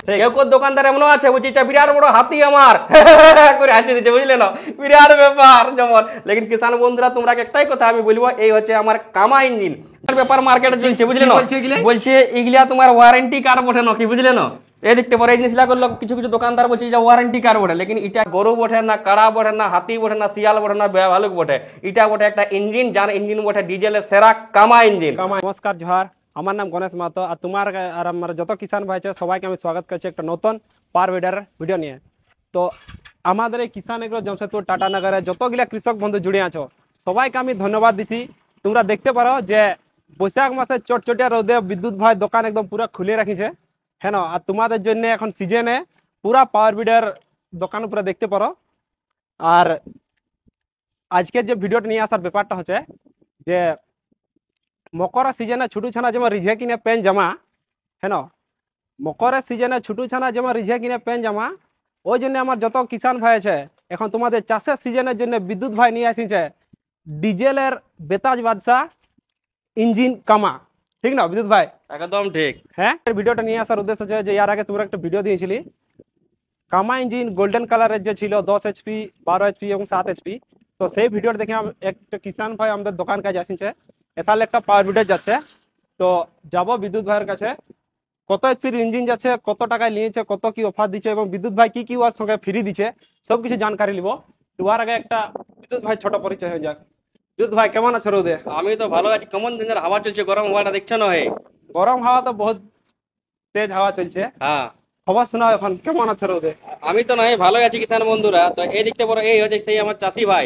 কেউ কেউ দোকানদার এমন আছে বলছে এটা বিরাট বড় হাতি আমার করে আছে দিচ্ছে, বুঝলে না, বিরাট ব্যাপার যেমন। লেকিন কিষান বন্ধুরা তোমরা একটাই কথা আমি বলবো, এই হচ্ছে আমার কামা ইঞ্জিন ব্যাপার মার্কেটে চলছে, বুঝলে না। বলছে এগুলা তোমার ওয়ারেন্টি কার্ড বটে নাকি, বুঝলে না। এই দেখতে পারো এই জিনিসটা করলো কিছু কিছু দোকানদার বলছে এটা ওয়ারেন্টি কার্ড বটে, লেকিন এটা গরু বটে না, কাড়া বটে না, হাতি বটে না, শিয়াল বটে না, ভালুক বটে, এটা বটে একটা ইঞ্জিন, যার ইঞ্জিন বটে ডিজেলের সেরা কামা ইঞ্জিন। নমস্কার, জোহার। আমার নাম গণেশ মাহাতো, আর তোমার আর আমার যত কিষান ভাই আছে সবাইকে আমি স্বাগত করছি একটা নতুন পাওয়ার উইডার ভিডিও নিয়ে। তো আমাদের এই কিষান এগ্রো জামশেদপুর টাটানগরে যতগুলা কৃষক বন্ধু জুড়ে আছো সবাইকে আমি ধন্যবাদ দিচ্ছি। তোমরা দেখতে পারো যে বৈশাখ মাসে চটচটিয়া রোদে বিদ্যুৎ ভাই দোকান একদম পুরো খুলে রাখিছে, হ্যাঁ। আর তোমাদের জন্য এখন সিজনে পুরা পাওয়ার উইডার দোকান পুরো দেখতে পারো। আর আজকের যে ভিডিওটা নিয়ে আসার ব্যাপারটা হচ্ছে যে মকর সিজনে ছুটু ছানা যেমন রিঝে কিনে প্যান্ট জামা, হ্যাঁ, মকরের সিজনে ছুটু ছানা যেমন রিঝে কিনে প্যান্ট জামা, ওই জন্য আমার যত কিষান ভাই আছে এখন তোমাদের চাষের সিজনের জন্য বিদ্যুৎ ভাই নিয়ে আসিছে ডিজেলের বেতাজ বাদশা ইঞ্জিন কামা, ঠিক না বিদ্যুৎ ভাই? একদম ঠিক। হ্যাঁ, ভিডিওটা নিয়ে আসার উদ্দেশ্য হচ্ছে যে এর আগে তোমরা একটা ভিডিও দিয়েছিলি কামা ইঞ্জিন গোল্ডেন কালারের যে ছিল 10 HP, 12 HP এবং 7 HP। তো সেই ভিডিওটা দেখে একটা কিষান ভাই আমাদের দোকান কাছে আসিছে, এতালে একটা পাওয়ার উইডার যাচ্ছে। তো যাব বিদ্যুৎ ভাইয়ের কাছে, কত এইচপির ইঞ্জিন যাচ্ছে, কত টাকায় নিয়েছে, কত কি অফার দিচ্ছে এবং বিদ্যুৎ ভাই কি কি ওর সঙ্গে ফ্রি দিচ্ছে সবকিছু জানকারি নিব। তোমার আগে একটা বিদ্যুৎ ভাই ছোট পরিচয় হয়ে যাক। বিদ্যুৎ ভাই কেমন আছো রোদে? আমি তো ভালো আছি। কেমন দিনের হাওয়া চলছে, গরম হাওয়াটা দেখছো না? হে, গরম হাওয়া তো বহুত তেজ হাওয়া চলছে। হ্যাঁ, খবর শোনাও এখন কেমন আছে রোদে? আমি তো নাই ভালো আছি কিষান বন্ধুরা। তো এই দেখতে পারো এই হচ্ছে সেই আমার চাষি ভাই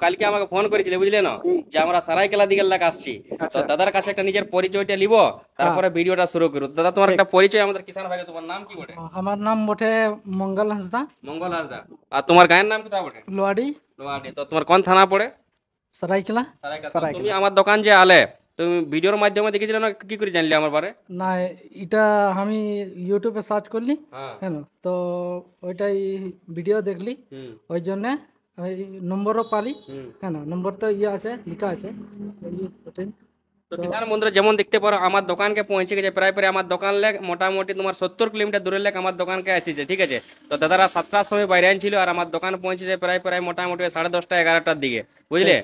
কালকে আমাকে ফোন করেছিল, বুঝলে না, যে আমরা সারাইকেলা দিকে এলাকা আসছি। তো দাদার কাছে একটা নিজের পরিচয়টা নিব, তারপরে ভিডিওটা শুরু করব। দাদা তোমার একটা পরিচয় আমাদের কিষান ভাইকে, তোমার নাম কি বটে? আমার নাম বটে মঙ্গল হাঁসদা। মঙ্গল হাসদা। আর তোমার গায়ের নাম কোথায় বটে? লোয়াডি, লোহাটি। তো তোমার কোন থানা পড়ে? সরাইকেলা। সারাইকেলা। তো তুমি আমার দোকান যে আলে, তুমি ভিডিওর মাধ্যমে দেখেছিলে না, কি করে জানলে আমার বারে? না, এটা আমি ইউটিউবে সার্চ করলি, হ্যাঁ। হ্যাঁ, তো ওইটাই ভিডিও দেখলি, ওই জন্য ওই নম্বরও পালি, হ্যাঁ, নম্বর তো ইয়ে আছে, লেখা আছে। তো কিষান বন্ধুরা যেমন দেখতে পারো আমার দোকানকে পৌঁছে গেছে, প্রায় প্রায় আমার দোকান লেখ মোটামুটি তোমার 70 কিলোমিটার দূরের লেখ আমার দোকানকে আসিছে, ঠিক আছে। তো দাদারা 7টার সময় বাইরে ছিল আর আমার দোকান পৌঁছেছে প্রায় প্রায় মোটামুটি 10:30 11টার দিকে, বুঝলে।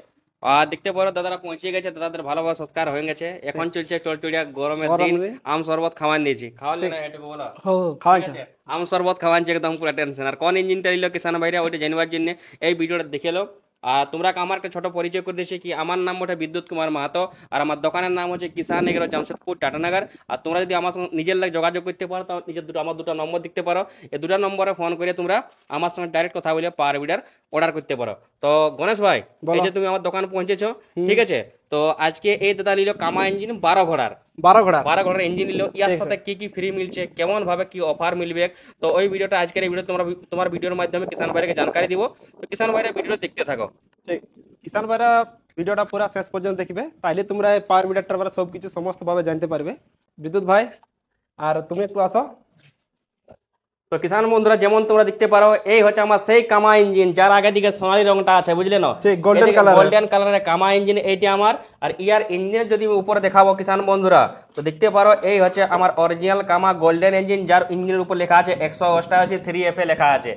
আর দেখতে পারো দাদারা পৌঁছে গেছে, দাদাদের ভালোভাবে সৎকার হয়ে গেছে। এখন চলছে চড়চড়িয়া গরমের দিন, আম শরবত খাওয়ান দিয়েছি। খাওয়ালে না এটুকু বলো? আম শরবত খাওয়ানছে একদম পুরো টেনশন। আর কোন ইঞ্জিনটা নিল কিষান ভাইরা ওইটা জানবার জন্য এই ভিডিওটা দেখে লো। আর তোমরা আমার একটা ছোট পরিচয় করে দিয়েছি কি, আমার নাম ওঠে বিদ্যুৎ কুমার মাহাতো আর আমার দোকানের নাম হচ্ছে কিষান এগ্রো জামশেদপুর টাটানগর। আর তোমরা যদি আমার সঙ্গে নিজের লাগে যোগাযোগ করতে পারো, তো নিজের আমার দুটো নম্বর দেখতে পারো, এই দুটো নম্বরে ফোন করে তোমরা আমার সঙ্গে ডাইরেক্ট কথা বলে পাওয়ার উইডার অর্ডার করতে পারো। তো গণেশ ভাই, এই যে তুমি আমার দোকান পৌঁছেছো, ঠিক আছে। তো আজকে এই দাদা নিল কামা ইঞ্জিন 12 ঘোড়ার 12 ঘোড়ার ইঞ্জিন নিল। ইয়ার সাথে কি কি ফ্রি মিলছে, কেমন ভাবে কি অফার মিলবে, তো ওই ভিডিওটা আজকের এই ভিডিও তোমার ভিডিওর মাধ্যমে কিষান ভাইকে জানকারি দিব। তো কিষান ভাইরা ভিডিওটা দেখতে থাকো। ঠিক, কিষান ভাইরা ভিডিওটা পুরো শেষ পর্যন্ত দেখবে, তাইলে তোমরা এই পাওয়ার উইডারটার ব্যাপারে সবকিছু সমস্ত ভাবে জানতে পারবে। বিদ্যুৎ ভাই আর তুমি একটু আসো। তো কিষান বন্ধুরা যেমন তোমরা দেখতে পারো এই হচ্ছে আমার সেই কামা ইঞ্জিন, যার আগে দিকে সোনালী রংটা আছে, বুঝলে না, গোল্ডেন কালারের কামা ইঞ্জিন এইটা আমার। আর ইয়ার ইঞ্জিনের যদি উপরে দেখাবো কিষান বন্ধুরা, তো দেখতে পারো এই হচ্ছে আমার অরিজিনাল কামা গোল্ডেন ইঞ্জিন, যার ইঞ্জিনের উপর লেখা আছে 188 3FA লেখা আছে।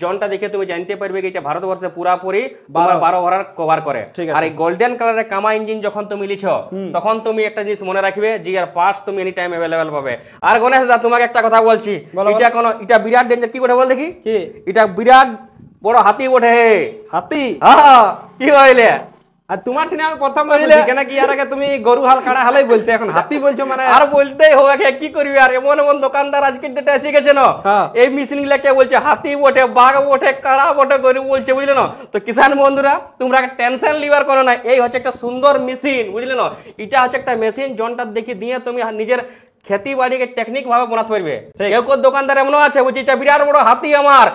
জনটা দেখে তুমি জানতে পারবে কি এটা ভারতবর্ষে পুরাপুরি 12 ঘোড়ার কভার করে। আর এই গোল্ডেন কালারের কামা ইঞ্জিন যখন তুমি লিছো, তখন তুমি একটা জিনিস মনে রাখবে যে এর পার্টস তুমি এনি টাইম अवेलेबल পাবে। আর গণেশ দা তোমাকে একটা কথা বলছি, এটা বিরাট ডেঞ্জার। কি করে বল দেখি? এটা বিরাট বড় হাতি বটে। হাতি? হ্যাঁ, কি বলে? আর তোমার ঠিনে আমি প্রথম বলছি কেন কি এর আগে তুমি গরু হাল কাড়া হালাই বলতে, এখন হাতি বলছো মানে? আর বলতেই হবে, কি করবি। আর এমন এমন দোকানদার আজকে ডেটে এসে গেছে না, এই মেশিন গুলাকে বলছে হাতি বটে, বাঘ বটে, কাড়া বটে গরু বলছে, বুঝলে না। তো কিষান বন্ধুরা তোমরা টেনশন লিবার করো না, এই হচ্ছে একটা সুন্দর মেশিন, বুঝলে না। এটা হচ্ছে একটা মেশিন জনটা দেখি দিয়ে তুমি নিজের खेती बाड़ी के टेक्निक भावे बनाते पारबे। केउ केउ দোকানদার এমন আছে বলছে এটা বিরাট বড় হাতি আমার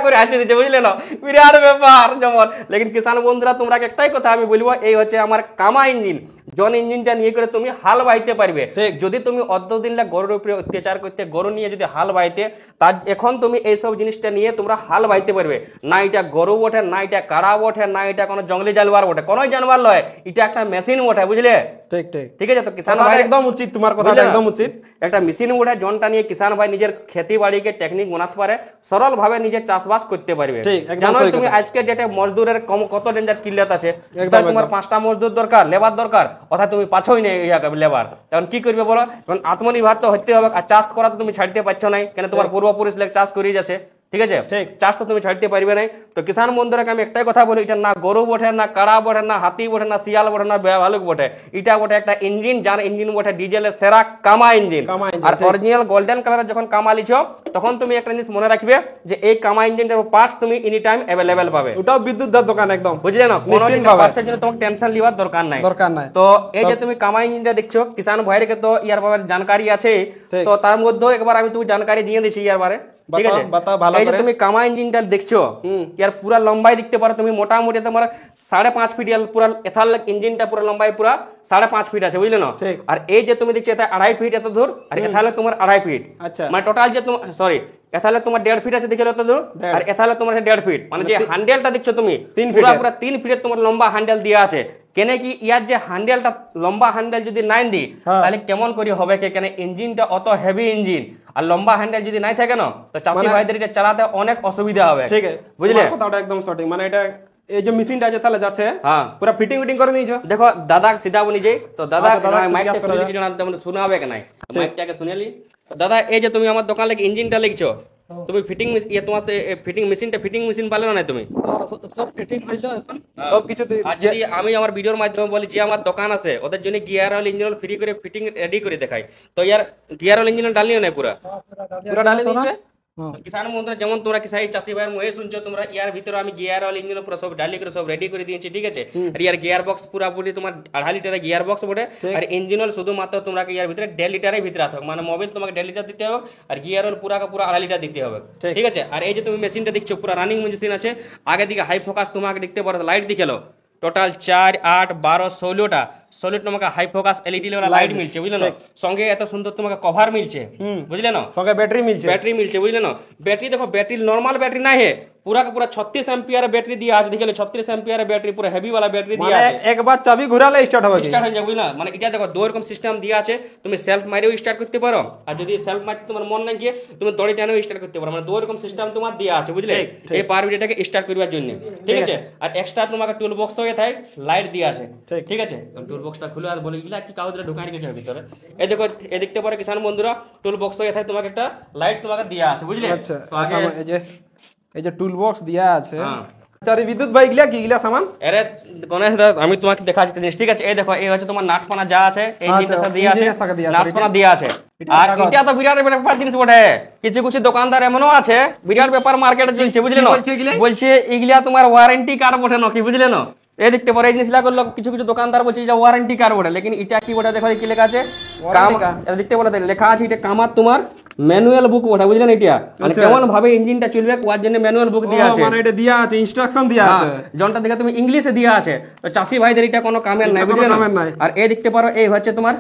করে আছে দিচ্ছে, বুঝলে না, বিরাট ব্যাপার যেমন। লেকিন কিষান বন্ধুরা তোমরা একটাই কথা আমি বলবো, এই হচ্ছে আমার কামা ইঞ্জিন। জন ইঞ্জিনটা নিয়ে করে তুমি হাল বাইতে পারবে। যদি তুমি অর্ধদিন গরুর উপরে অত্যাচার করতে, গরু নিয়ে যদি হাল বাইতে, তার এখন তুমি এইসব জিনিসটা নিয়ে তোমরা হাল বাইতে পারবে না। এটা গরু বটে, না এটা কাড়া বটে, না এটা কোনো জঙ্গলি জানোয়ার বটে, কোনো জানোয়ার নয়, এটা একটা মেশিন বটে, বুঝলে। ঠিক ঠিক ঠিক আছে। তো কিষান ভাই একদম উচিত, তোমার কথা একদম উচিত। একটা মেশিন উঠে জনটা নিয়ে কিষান ভাই নিজের খেতি বাড়িকে টেকনিক বানাতে পারে, সরল ভাবে নিজের চাষবাস করতে পারবে। ঠিক, একদম জানো সহি তুমি কথা। আজকের ডেটে মজদুরের কত ডেঞ্জার কিল্লাত আছে। একদম, তাই তোমার একদম। 5টা মজদুর দরকার, লেবার দরকার, অর্থাৎ তুমি পাছোই নেই লেবার, তখন কি করবে বলো? এখন আত্মনির্ভর তো হতে হবে, আর চাষ করা তো তুমি ছাড়তে পারছো না, কেন তোমার পূর্বপুরুষ লোক চাষ করেই যাচ্ছে, ঠিক আছে? ঠিক। চাষ তো তুমি ছাড়তে পারবে না। তো কিষান বন্ধুরাকে আমি একটাই কথা বলি, এটা না গরু বটে, না কাড়া বটে, না হাতি বটে, না শিয়াল বটে, না ভালুক বটে, এটা বটে একটা ইঞ্জিন, যার ইঞ্জিন বটে ডিজেলের সেরা কামা ইঞ্জিন। কামা ইঞ্জিন, আর ঠিক। অরিজিনাল গোল্ডেন কালারের যখন কামা লিছো, তখন তুমি একটা জিনিস মনে রাখবে যে এই কামা ইঞ্জিনটার পার্টস তুমি এনি টাইম অ্যাভেলেবেল পাবে, ওটাও বিদ্যুৎ দার দোকান একদম, বুঝলে না? কোনো নিশ্চিন্ত ভাবে। পার্টসের জন্য তোমাকে টেনশন নেওয়ার দরকার নাই। দরকার নাই। তো এই যে তুমি কামা ইঞ্জিনটা দেখছো, কিষান ভাইকে তো ইয়ার ব্যাপারে জানকারি আছে, ঠিক। তো তার মধ্যেও একবার আমি তুমি জানকারি দিয়ে দিচ্ছি ইয়ার বারে, ঠিক আছে? বাতাও ভালো এই যে করে। তুমি কামা ইঞ্জিনটা দেখছো, ইয়ার পুরা লম্বাই দেখতে পারো তুমি, মোটামুটি তোমার 5.5 ফিট, ইয়ার পুরা এথার ইঞ্জিনটা পুরা লম্বাই পুরা 5.5 ফিট আছে, বুঝলে না? ঠিক। আর এই যে তুমি দেখছো এটা 2.5 ফিট এত দূর, আর এথালে তোমার 2.5 ফিট, আচ্ছা। মানে টোটাল যে তোমার সরি এথালে তোমার 1.5 ফিট আছে, দেখে এত দূর, আর এথালে তোমার 1.5 ফিট, মানে যে হ্যান্ডেলটা দেখছো তুমি 3 পুরা ফিটের। পুরা 3 ফিটের তোমার লম্বা হ্যান্ডেল দেওয়া আছে। কেন কি ইয়ার যে হ্যান্ডেলটা লম্বা হ্যান্ডেল যদি নাই দিই, হ্যাঁ। তাহলে কেমন করে হবে? কেন ইঞ্জিনটা অত হেভি ইঞ্জিন, আর লম্বা হ্যান্ডেল যদি নাই থাকে না, তো চাষি ভাইদের এটা চালাতে অনেক অসুবিধা হবে, ঠিক আছে, বুঝলে? তোমার কথাটা একদম সঠিক। মানে এটা এই যে মেশিনটা আছে তাহলে যাচ্ছে, হ্যাঁ। পুরো ফিটিং করে নিয়েছো। দেখো দাদা সিধা বনি যাই, তো দাদা আচ্ছা, দাদা, মাইকটা জিজ্ঞাসা খুলে করো। দিচ্ছি, তেমন শোনাবে কি নাই, মাইকটাকে শুনেলি? দাদা এই যে তুমি আমার দোকান লাগে ইঞ্জিনটা লিখছো, তুমি ফিটিং তোমার ফিটিং মেশিনটা ফিটিং মেশিন পালে না তুমি? সব ফিটিং হইলো এখন। সবকিছু আর যদি আমি আমার ভিডিওর মাধ্যমে বলি যে আমার দোকান আছে, ওদের জন্য gear oil engine oil free করে ফিটিং রেডি করে দেখাই, তো ইয়ার গিয়ার অয়েল ইঞ্জিন ডালিও নাই পুরা পুরো ডালে দিচ্ছে। কিষান বন্ধুরা, যেমন তোমরা কিসাই চাষি ভাইয়ের মুখে শুনছো, তোমরা ইয়ার ভিতরে আমি গিয়ার অয়েল ইঞ্জিন পুরো সব ডালি করে সব রেডি করে দিয়েছি, ঠিক আছে? আর ইয়ার গিয়ার বক্স পুরাপুরি তোমার 2.5 লিটারের গিয়ার বক্স বটে, আর ইঞ্জিন অয়েল শুধুমাত্র তোমরা ইয়ার ভিতরে 1.5 লিটারের ভিতরে থাকবে, মানে মোবিল তোমাকে 1.5 লিটার দিতে হবে, আর গিয়ার অয়েল পুরা 2.5 লিটার দিতে হবে, ঠিক আছে? আর এই যে তুমি মেশিনটা দেখছো পুরো রানিং মেশিন আছে, আগে দিকে হাই ফোকাস তোমাকে দেখতে পারো, লাইট দিখেলো টোটাল 4, 8, 12, 16টা তোমাকে হাই ফোকাস এলইডি লাইট মিলছে, বুঝলে না? সঙ্গে এত সুন্দর তোমাকে কভার মিলছে, বুঝলে না? সঙ্গে ব্যাটারি মিলছে। ব্যাটারি মিলছে, বুঝলে না? ব্যাটারি দেখো, ব্যাটারি নরমাল ব্যাটারি নাই হে, পুরা 36 এম্পিয়ার ব্যাটারি দিয়ে আছে, দেখলে 36 এম্পিয়ার ব্যাটারি, পুরো হেভি वाला ব্যাটারি দিয়ে মানে আছে, একবার চাবি ঘুরালে স্টার্ট হবে। স্টার্ট হয়ে যাবে, বুঝলা? মানে এটা দেখো দুই রকম সিস্টেম দিয়ে আছে, তুমি সেলফ মারিও স্টার্ট করতে পারো, আর যদি সেলফ মারতে তোমার মন না গিয়ে তুমি দড়ি টানেও স্টার্ট করতে পারো, মানে দুই রকম সিস্টেম তোমার দেওয়া আছে, বুঝলে? এই পাওয়ার ভিডিওটাকে স্টার্ট করবার জন্য, ঠিক আছে? আর এক্সট্রা তোমাকে টুল বক্স হয়ে থাকে, লাইট দিয়ে আছে, ঠিক আছে? টুল বক্সটা খুলে আর বলে গিলা কি কাগজটা ঢুকাই রেখেছে ভিতরে, এই দেখো, এই দেখতে পারো কিষান বন্ধুরা, টুল বক্স হয়ে থাকে, তোমাকে একটা লাইট তোমাকে দেওয়া আছে, বুঝলে? আচ্ছা, তো আগে এই যে টুল বক্স দিয়া আছে। হ্যাঁ। আচ্ছা, আর এই বিদ্যুৎ ভাই গিলা কি গিলা সামান? আরে গণেশ দা, আমি তোমাকে দেখাচ্ছি জিনিস, ঠিক আছে? এই দেখো, এই হচ্ছে তোমার নাটপানা যা আছে, এই আচ্ছা, জিনিসটা সব দিয়ে আছে, ইঞ্জিনের সাথে দিয়ে আছে, নাটপানা দিয়ে আছে। এটা আর কাগজ। এটা তো বিরাট ব্যাপার জিনিস বটে, কিছু কিছু দোকানদার এমনও আছে, বিরাট ব্যাপার মার্কেটে চলছে, বুঝলে না? বলছে এগুলা? বলছে এগুলা তোমার ওয়ারেন্টি কার্ড বটে না, কি বুঝলে না? এই দেখতে পারো, এই জিনিসটা করলো কিছু কিছু দোকানদার বলছে যে ওয়ারেন্টি কার্ড বটে, লেকিন এটা কি বটে দেখো, কি লেখা আছে? কাম, এটা দেখতে পারো লেখা আছে, এটা কামার তোমার ম্যানুয়াল বুক বটে, বুঝলেন? এটা মানে আচ্ছা। কেমন ভাবে ইঞ্জিনটা চলবে ওর জন্য ম্যানুয়াল বুক দেওয়া আছে, মানে এটা দিয়া আছে, ইনস্ট্রাকশন দিয়া আছে। জনটা দেখে তুমি ইংলিশে দিয়া আছে, তো চাষি ভাইদের এটা কোনো কামের নাই, এটা কোনো বুঝলে না? কামের নাই। আর এই দেখতে পারো, এই হচ্ছে তোমার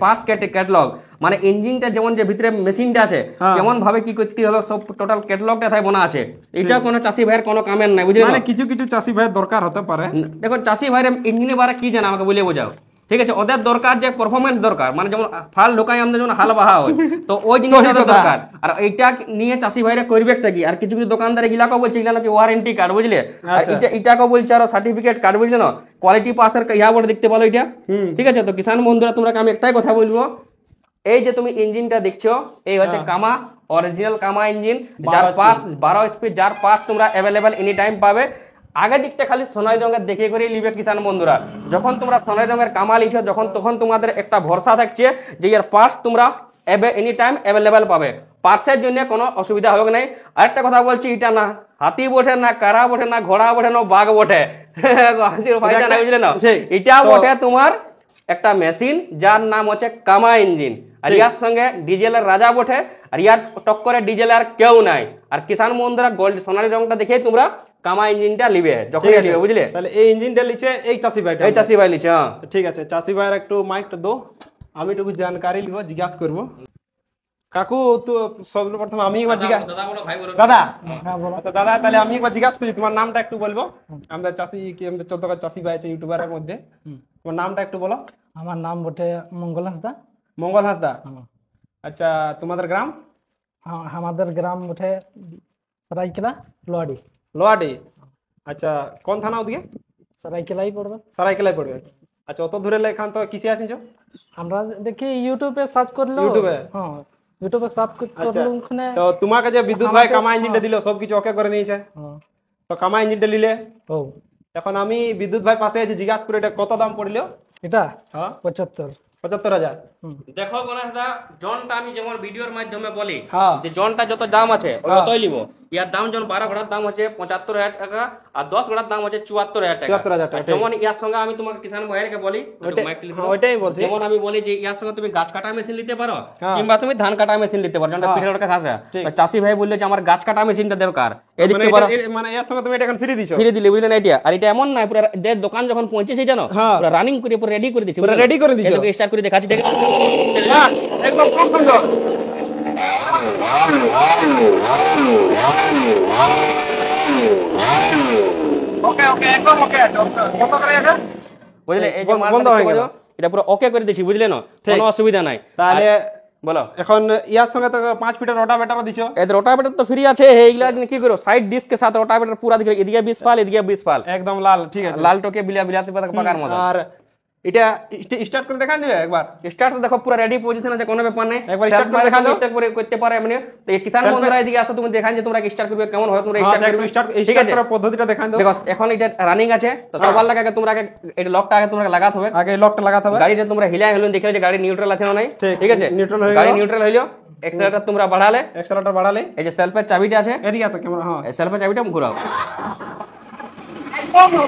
পাস ক্যাটালগ, মানে ইঞ্জিনটা যেমন যে ভিতরে মেশিনটা আছে, কেমন ভাবে কি করতে হবে সব টোটাল ক্যাটালগটা তাই বনা আছে, এটা কোনো চাষি ভাইয়ের কোনো কামের নাই, বুঝলে মানে না? কিছু কিছু চাষি ভাই দরকার হতে পারে। দেখো চাষি ভাইয়ের ইঞ্জিনের বারে কি জানা আমাকে বলে বোঝাও, ঠিক আছে? ওদের দরকার যে পারফরমেন্স দরকার, মানে যেমন ফাল ঢোকাই আমাদের যেমন হাল বাহা হয়, তো ওই জিনিসটা ওদের দরকার। আর এইটা নিয়ে চাষি ভাইরা করবে একটা কি, আর কিছু কিছু দোকানদার এগুলাকেও বলছে এগুলা নাকি ওয়ারেন্টি কার্ড, বুঝলে? আর এটাকেও বলছে আরো সার্টিফিকেট কার্ড, বুঝলে না? কোয়ালিটি পাসের ইয়া বলে দেখতে পারো এটা, ঠিক আছে? তো কিষান বন্ধুরা, তোমরা আমি একটাই কথা বলবো, এই যে তুমি ইঞ্জিনটা দেখছো, এই হচ্ছে কামা, অরিজিনাল কামা ইঞ্জিন, যার পাস 12 স্পিড, যার পাস তোমরা অ্যাভেলেবেল এনি টাইম পাবে। আগে দিকটা খালি সোনাই রঙের দেখে করে নিবে কিষান বন্ধুরা, যখন তোমরা সোনাই রঙের কামা লিখছো, তখন তোমাদের একটা ভরসা থাকছে যে এর পাস তোমরা এনি টাইম অ্যাভেলেবেল পাবে, পার্সের জন্য কোনো অসুবিধা হবে না। আরেকটা কথা বলছি, এটা না হাতি বটে, না কারা বটে, না ঘোড়া বটে, না বাঘ বটে, বুঝলে না? এটা বটে তোমার একটা মেশিন, যার নাম হচ্ছে কামা ইঞ্জিন, আর ইয়ার সঙ্গে ডিজেলের রাজা বটে, আর ইয়ার টক্করে ডিজেল আর কেউ নাই। আর কিষান বন্ধুরা গোল্ড সোনালী রংটা দেখে তোমরা কামা ইঞ্জিনটা লিবে, যখন লিবে, বুঝলে? তাহলে এই ইঞ্জিনটা লিখে এই চাষি ভাই, এই চাষি ভাই লিছে। হ্যাঁ, ঠিক আছে, চাষি ভাইয়ের একটু মাইকটা দো, আমি একটু জানকারি লিব, জিজ্ঞাসা করবো। কাকু, তো সর্বপ্রথম আমি একবার জিজ্ঞাসা, দাদা বলো, ভাই বলো। দাদা, হ্যাঁ বলো। তো দাদা তাহলে আমি একবার জিজ্ঞাসা করি, তোমার নামটা একটু বলবো? আমরা চাষি কি, আমাদের 14 চাষি ভাই আছে ইউটিউবারের মধ্যে, তোমার নামটা একটু বলো। আমার নাম বটে মঙ্গল হাঁসদা। মঙ্গল হাঁসদা। हाँ আচ্ছা, তোমাদের গ্রাম? हाँ हमारे ग्राम उठे सरायकेला लोहाड़ी। লোহাটি। আচ্ছা, কোন থানা ওদিকে? सरायकेला ही पड़বে। সারাইকেলায় পড়বে। আচ্ছা, অত দূরে এখান তো কিসে আসিছো? আমরা দেখি ইউটিউবে সার্চ করলো। ইউটিউবে? হ্যাঁ ইউটিউবে সার্চ আচ্ছা, করলো ওখানে। তো তোমাকে যে বিদ্যুৎ ভাই কামা ইঞ্জিনটা দিল সবকিছু ওকে করে নিয়েছে, হ্যাঁ তো কামা ইঞ্জিনটা নিলে ও এখন আমি বিদ্যুৎ ভাই পাশে আছি, জিজ্ঞাসা করে এটা কত দাম পড়লো? এটা হ্যাঁ, 75। 75,000। দেখো গণেশ দা, জনটা আমি যেমন ভিডিওর মাধ্যমে বলি হ্যাঁ। যে জনটা যত দাম আছে হ্যাঁ। ততই নিব। ইয়ার দাম যেমন 12 ঘোড়ার দাম হচ্ছে 75,000 টাকা, আর 10 ঘোড়ার দাম হচ্ছে 74,000 টাকা। 74,000 টাকা, আর যেমন ইয়ার সঙ্গে আমি তোমাকে কিষান ভাইয়েরকে বলি, হ্যাঁ, ওইটাই বলছি। যেমন আমি বলি যে ইয়ার সঙ্গে তুমি গাছ কাটা মেশিন নিতে পারো, হ্যাঁ। কিংবা তুমি ধান কাটা মেশিন নিতে পারো। যেমন পিঠে লোটা খাস না, ঠিক। তো চাষি ভাই বললে যে আমার গাছ কাটা মেশিনটা দরকার, এই মানে দেখতে পারো। মানে এর সঙ্গে তুমি এটা এখন ফ্রি দিছো? ফিরে দিলে বুঝলেন এটা। আর এটা এমন না পুরো দোকান যখন পৌঁছেছে জানো, হ্যাঁ। পুরো রানিং করে পুরো রেডি করে দিচ্ছে, পুরো ready করে দিছো? স্টার্ট করে দেখাচ্ছি, দেখ হ্যাঁ, একদম খুব সুন্দর। ওকে ওকে, একদম ওকে। কত করে এটা? বুঝলে এই যে বন্ধ মালটা হয়ে দেখতে গেল। পাচ্ছ, এটা পুরো ওকে করে দিছি, বুঝলে না, কোনো অসুবিধা নাই। তাহলে বলো, এখন ইয়ার সঙ্গে তো 5 ফিটের রোটাভেটারও দিছো? এর রোটাভেটার তো ফ্রি আছে, এইগুলা কি করো সাইড ডিস্কের সাথে রোটাভেটার পুরা দিকে, এদিকে 20 পাল এদিকে 20 পাল, একদম লাল, ঠিক আছে। লাল টোকে বিলাতে পাকার মতো। আর এটা স্টার্ট করে দেখান দিবে একবার? স্টার্ট তো দেখো পুরো রেডি পজিশন আছে, কোনো ব্যাপার নাই। একবার start করে দেখা দাও। স্টার্ট করে করতে পারো এমনি। তো এই কিষান বন্ধুরা এদিকে আসো, তুমি দেখান যে তোমরা স্টার্ট করবে কেমন হয়, তোমরা স্টার্ট করবে, ঠিক স্টার্ট আছে? করার পদ্ধতিটা দেখান দাও। দেখো এখন এটা রানিং আছে, তো সবার লাগে আগে তোমরা এটা লকটা আগে তোমরা লাগাতে হবে। আগে লকটা লাগাতে হবে। গাড়িটা তোমরা হিলাই হলো, দেখলে যে গাড়ি নিউট্রাল আছে না নাই, ঠিক, ঠিক আছে? neutral হয়ে গাড়ি গেল। নিউট্রাল হইলো, এক্সেলারেটর তোমরা বাড়ালে, এক্সেলারেটর বাড়ালে এই যে সেলফের চাবিটা আছে, এদিকে আছে ক্যামেরা। হ্যাঁ, এই সেলফের চাবিটা ঘোরাও।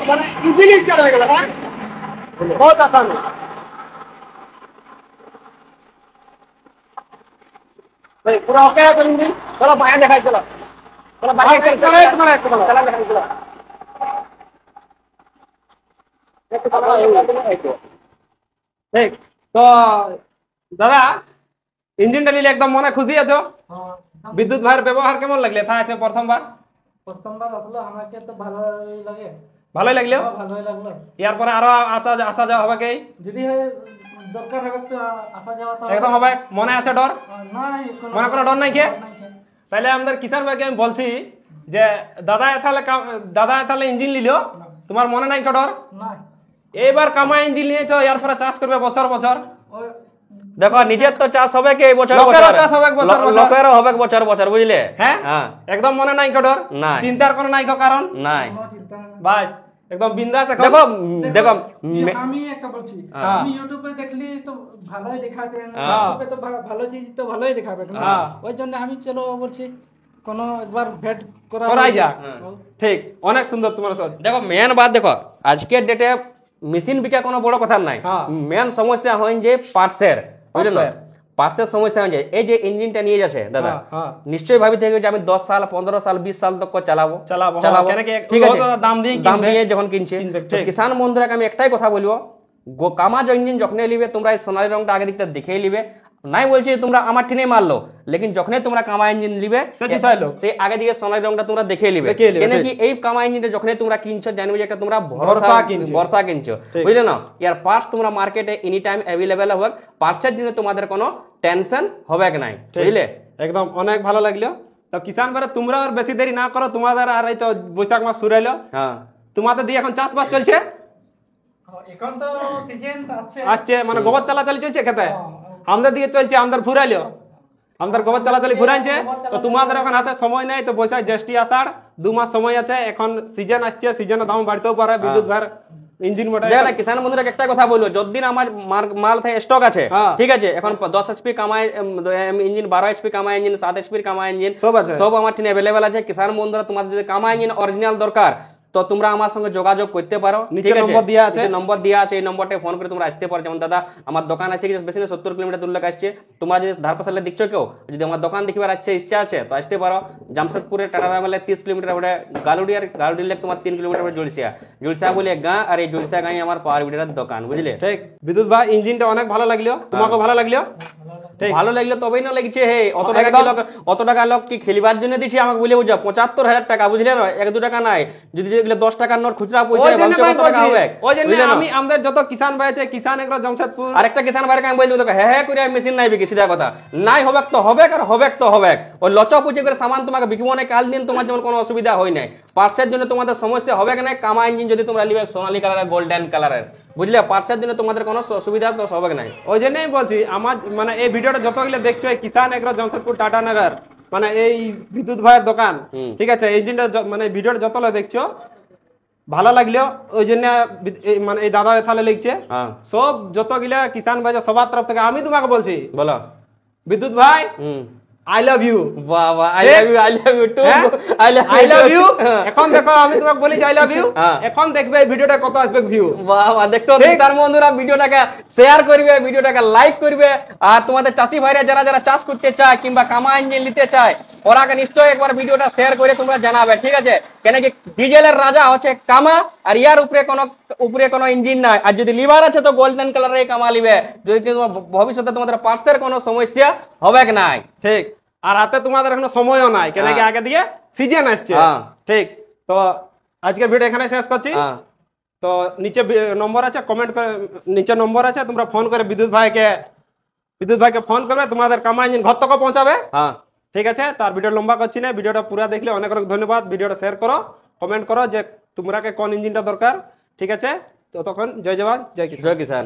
মানে ইজিলি স্টার্ট হয়ে গেল। হ্যাঁ, বহুত আসান। ভাই পুরো ওকে আছে ইঞ্জিন। চলো বাইরে দেখাই, চলো চলো বাইরে চলো, চলো চলো দেখাই, চলো ঠিক। তো দাদা, ইঞ্জিনটা নিলে একদম মনে খুশি আছো? হ্যাঁ বিদ্যুৎ ভাইয়ের ব্যবহার কেমন লাগলে? থা আছে প্রথমবার, প্রথমবার আসলে আমাকে তো ভালোই লাগে। ভালোই লাগলো? ভালোই লাগলো। এর পরে আরো আসা যাওয়া হবে কি? যদি দরকার হবে তো আসা যাওয়া তো একদম হবে। মনে আছে ডর? নাই, মনে কোনো ডর নাই কে? তাহলে আমাদের কিষান ভাইকে আমি বলছি যে দাদা তাহলে ইঞ্জিন নিল, তোমার মনে নাই তো ডর? নাই এইবার কামা ইঞ্জিন নিয়েছো, এর পরে চাষ করবে বছর বছর। ওই দেখো নিজের তো চাষ হবে কি এই বছর লোকেরও বছর, চাষ হবে বছর বছর। লোকেরও হবে বছর বছর, বুঝলে? হ্যাঁ, হ্যাঁ, একদম মনে নাই তো ডর? নাই। চিন্তার কোনো নাই তো কারণ? নাই। কোনো চিন্তা নেই। বাস একদম বিন্দাস। এখন দেখো দেখো আমি একটা বলছি, হ্যাঁ। আমি ইউটিউবে দেখলি তো ভালোই দেখাবে, হ্যাঁ। ইউটিউবে তো ভালো চিজ তো ভালোই দেখাবে না? হ্যাঁ। ওই জন্য আমি চলো বলছি কোনো একবার ভেট করাই যাক। হ্যাঁ। ঠিক, অনেক সুন্দর তোমার সব। দেখো মেন বাত দেখো, আজকের ডেটে মেশিন বিকা কোনো বড় কথা নাই, হ্যাঁ। মেন সমস্যা হয় যে পার্টসের, বুঝলেন? পার্টসের। পার্টসের সমস্যা হয়ে যায়। এই যে ইঞ্জিনটা নিয়ে যাচ্ছে দাদা, হ্যাঁ, হ্যাঁ। নিশ্চয়ই ভাবি থেকে যে আমি 10 সাল 15 সাল 20 সাল তক চালাবো, চালাবো, হ্যাঁ, কেন কি ঠিক আছে? লোক দাম দিয়ে দাম কিনবে। দিয়ে যখন কিনছে, কিনবে, তো ঠিক। কিষান বন্ধুরাকে আমি একটাই কথা বলবো, কামাজ ইঞ্জিন যখন নিবে তোমরা এই সোনালী রংটা আগে দিকটা দেখেই নিবে। নাই বলছি যে তোমরা আমার টিনে মারলো, লেকিন যখনই তোমরা কামা ইঞ্জিন নিবে সে জিতাইলো। সেই আগে দিকে সোনালী রংটা তোমরা দেখে নিবে। দেখে নিবে, কেন ঠিক। কি এই কামা ইঞ্জিনটা যখনই তোমরা কিনছো জানবে যে একটা তোমরা ভরসা কিনছো। ভরসা কিনছো, ঠিক। বুঝলে না? ইয়ার পার্টস তোমরা মার্কেটে এনি টাইম অ্যাভেলেবেল হবে, পার্টসের জন্য তোমাদের কোনো টেনশন হবে নাই, বুঝলে? একদম অনেক ভালো লাগলো। তো কিষান ভাইরা তোমরা আর বেশি দেরি না করো, তোমাদের আর এই তো বৈশাখ মাস শুরু হইলো, হ্যাঁ, তোমাদের দিয়ে এখন চাষবাস চলছে, এখন তো সিজন আসছে। আসছে মানে গোবর চালাচালি চলছে খেতে। আমাদের দিকে চলছে, আমাদের ফুরাইলো, আমাদের গোবর চালাচালি ফুরাইছে। তো তোমাদের এখন হাতে সময় নেই, তো বৈশাখ জ্যৈষ্ঠ আষাঢ় 2 মাস সময় আছে। এখন সিজন আসছে, সিজনের দাম বাড়তেও পারে। বিদ্যুৎ ভাইয়ের ইঞ্জিন মোটর দেখ না কিষান বন্ধুরা একটা কথা বলবো, যতদিন আমার মাল থাকে স্টক আছে, হ্যাঁ। ঠিক আছে? এখন 10 HP কামায় ইঞ্জিন, 12 HP কামায় ইঞ্জিন, 7 HP কামায় ইঞ্জিন, সব আছে। সব আমার টিনে অ্যাভেলেবেল আছে। কিষান বন্ধুরা তোমাদের যদি কামায় ইঞ্জিন অরিজিনাল দরকার, তো তোমরা আমার সঙ্গে যোগাযোগ করতে পারো, নিচে ঠিক আছে? নম্বর দেয়া আছে। নিচে নম্বর দেওয়া আছে, এই নম্বরটা ফোন করে তোমরা আসতে পারো। যেমন দাদা আমার দোকান আছে বেশি না 70 কিলোমিটার দূর লোক আসছে, তোমরা যদি ধারপাশালে দেখছো কেউ যদি আমার দোকান দেখিবার আসছে ইচ্ছা আছে তো আসতে পারো। জামশেদপুরের টাটা রামেলে 30 কিলোমিটার ওটা গালুডি লেক তোমার 3 কিলোমিটার জুলসিয়া বলে গাঁ, আর এই জুলসিয়া গাঁয়ে আমার পাওয়ার বিডারের দোকান, বুঝলে? ঠিক। বিদ্যুৎ ভাই ইঞ্জিনটা অনেক ভালো লাগলো, তোমাকেও ভালো লাগলো? ভালো লাগলে তবেই না লাগছে। হে অত টাকা লোক কি খেলিবার জন্য দিছি আমাকে বলে বুঝা ৭৫,০০০ টাকা, বুঝলে না, ১-২ টাকা নাই। যদি এগুলো ১০ টাকার নোট খুচরা পয়সা ওই জন্য ভাবছো আমি কত টাকা বলছি, হবে? ওই জন্য আমি আমাদের যত কিষান ভাই আছে, কিষান এগ্রো জামশেদপুর, আরেকটা কিষান ভাইকে আমি বলছি তোকে হ্যাঁ করে মেশিন নাই বিকি, সিধা কথা নাই হবে তো হবে, আর হবে তো হবে। ওই লচপুচি করে সামান তোমাকে বিকিব না, কাল দিন তোমার যেমন কোনো অসুবিধা হয় নাই। পার্টসের জন্য তোমাদের সমস্যা হবে না। কামা ইঞ্জিন যদি তোমরা নিবে সোনালী কালারের, গোল্ডেন কালারের, বুঝলে, পার্টসের জন্য তোমাদের কোনো অসুবিধা তো হবে না। ওই জন্যই বলছি আমার মানে এই ভিডিওটা যতগুলো দেখছো এই কিষান এগ্রো জামশেদপুর টাটানগর মানে এই বিদ্যুৎ ভাইয়ের দোকান, ঠিক আছে, এই জিনিসটা মানে ভিডিওটা যতগুলো দেখছো ভালো লাগলেও ওই জন্য মানে এই দাদা তাহলে লিখছে সব যতগুলা কিষান ভাই সবার তরফ থেকে আমি তোমাকে বলছি, বলো বিদ্যুৎ ভাই আই লাভ ইউ। বাবা I love you too, I love you. এখন দেখো আমি তোমাকে বলি আই লাভ ইউ, এখন দেখবে এই ভিডিওটা কত আসবে ভিউ। বাবা দেখতো তার বন্ধুরা ভিডিওটাকে শেয়ার করবে, ভিডিওটাকে লাইক করবে। আর তোমাদের চাষি ভাইরা যারা যারা চাষ করতে চায় কিংবা কামা ইঞ্জিন নিতে চায় ওরাকে নিশ্চয়ই একবার ভিডিওটা শেয়ার করে তোমরা জানাবে, ঠিক আছে? কেন কি ডিজেলের রাজা হচ্ছে কামা, আর ইয়ার উপরে কোনো ইঞ্জিন নাই। আর যদি লিভার আছে তো গোল্ডেন কালারের কামা লিবে, যদি তোমার ভবিষ্যতে তোমাদের পার্টসের কোনো সমস্যা হবে নাই। ঠিক, আর হাতে তোমাদের এখনো সময়ও নাই, কেন কি আগে দিয়ে সিজন আসছে। ঠিক, তো আজকের ভিডিও এখানে শেষ করছি। তো নিচে নম্বর আছে, কমেন্ট করে নিচে নম্বর আছে, তোমরা ফোন করে বিদ্যুৎ ভাইকে ফোন করবে, তোমাদের কামা ইঞ্জিন ঘর থেকে পৌঁছাবে। ঠিক আছে, তার ভিডিও লম্বা করছি না, ভিডিওটা পুরো দেখলে অনেক অনেক ধন্যবাদ। ভিডিওটা শেয়ার করো, কমেন্ট করো যে তোমরা কোন ইঞ্জিনটা দরকার, ঠিক আছে? তো তখন জয় জওয়ান জয় কিষান। জয় কিষান।